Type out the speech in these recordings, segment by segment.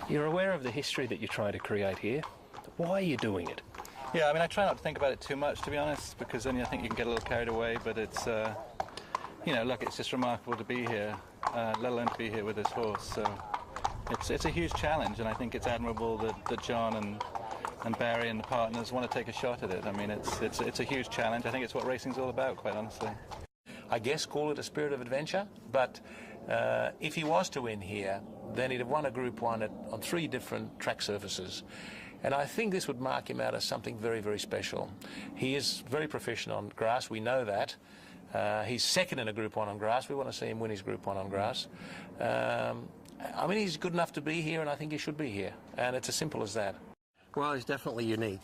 You're aware of the history that you're trying to create here. Why are you doing it? Yeah, I mean, I try not to think about it too much, to be honest, because then I think you can get a little carried away, but it's, you know, look, it's just remarkable to be here, let alone to be here with this horse, so it's a huge challenge, and I think it's admirable that John and Barry and the partners want to take a shot at it. I mean, it's a huge challenge. I think it's what racing's all about, quite honestly. I guess call it a spirit of adventure, but if he was to win here, then he'd have won a Group 1 on 3 different track surfaces. And I think this would mark him out as something very, very special. He is very proficient on grass, we know that. He's second in a Group 1 on grass. We want to see him win his Group 1 on grass. I mean, he's good enough to be here, and I think he should be here. And it's as simple as that. Well, he's definitely unique,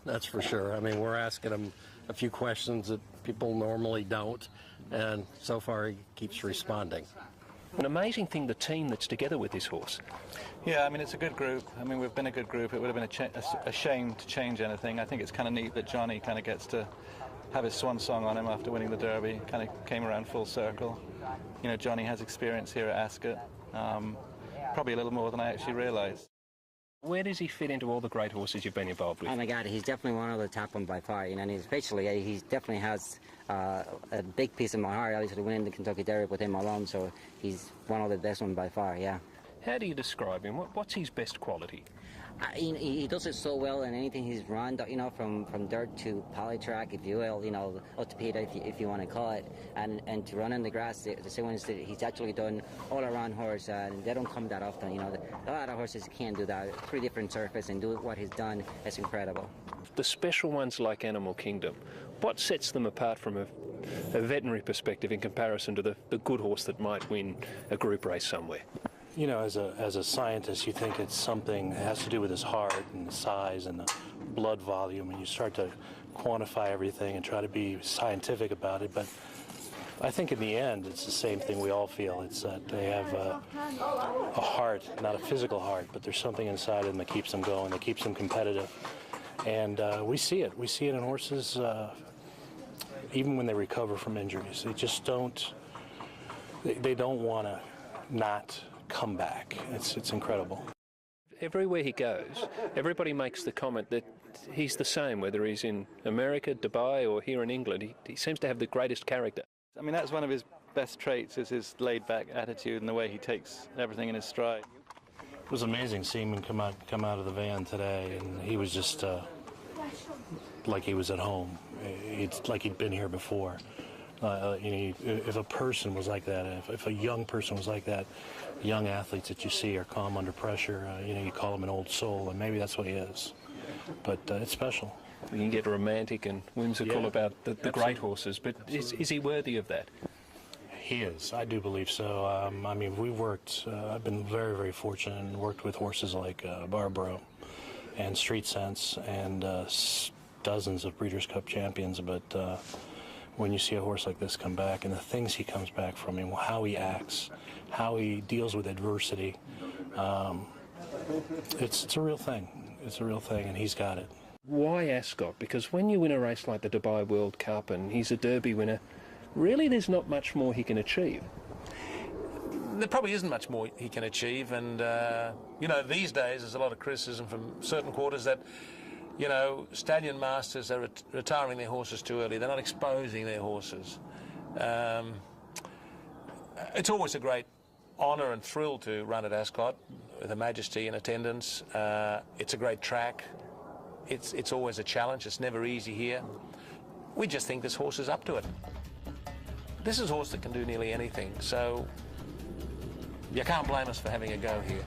that's for sure. I mean, we're asking him a few questions that people normally don't, and so far he keeps responding. An amazing thing, the team that's together with this horse. Yeah, I mean, it's a good group. I mean, we've been a good group. It would have been a shame to change anything. I think it's kind of neat that Johnny kind of gets to have his swan song on him after winning the Derby. Kind of came around full circle. You know, Johnny has experience here at Ascot, probably a little more than I actually realised. Where does he fit into all the great horses you've been involved with? Oh my God, he's definitely one of the top ones by far. You know, and especially he definitely has a big piece of my heart. I used to win the Kentucky Derby with him alone, so he's one of the best ones by far. Yeah. How do you describe him? What's his best quality? He does it so well in anything he's run, you know, from dirt to polytrack, if you will, you know, orthopedic, if you want to call it, and to run in the grass, the same ones that he's actually done all around horse, and they don't come that often, you know. A lot of horses can't do that, 3 different surfaces, and do what he's done. It's incredible. The special ones like Animal Kingdom, what sets them apart from a veterinary perspective in comparison to the good horse that might win a group race somewhere? You know, as a scientist, you think it's something that has to do with his heart and the size and the blood volume, and you start to quantify everything and try to be scientific about it. But I think in the end, it's the same thing we all feel. It's that they have a heart, not a physical heart, but there's something inside them that keeps them going, that keeps them competitive. And we see it. We see it in horses, even when they recover from injuries. They just don't, they don't want to not come back. It's incredible. Everywhere he goes, everybody makes the comment that he's the same, whether he's in America, Dubai, or here in England. He seems to have the greatest character. I mean, that's one of his best traits, is his laid-back attitude and the way he takes everything in his stride. It was amazing seeing him come out of the van today, and he was just like he was at home. It's like he'd been here before. You know, if a person was like that, if a young person was like that, young athletes that you see are calm under pressure, you know, you call him an old soul, and maybe that's what he is. But it's special. You can get romantic and whimsical about the great horses, but is he worthy of that? He is. I do believe so. I mean, we've worked, I've been very, very fortunate and worked with horses like Barbaro and Street Sense and dozens of Breeders' Cup champions, but when you see a horse like this come back and the things he comes back from, and how he acts, how he deals with adversity, it's a real thing. It's a real thing, and he's got it. Why Ascot? Because when you win a race like the Dubai World Cup and he's a Derby winner, really there's not much more he can achieve. There probably isn't much more he can achieve, and you know, these days there's a lot of criticism from certain quarters that, you know, stallion masters are retiring their horses too early. They're not exposing their horses. It's always a great honour and thrill to run at Ascot with Her Majesty in attendance. It's a great track. It's always a challenge. It's never easy here. We just think this horse is up to it. This is a horse that can do nearly anything, so you can't blame us for having a go here.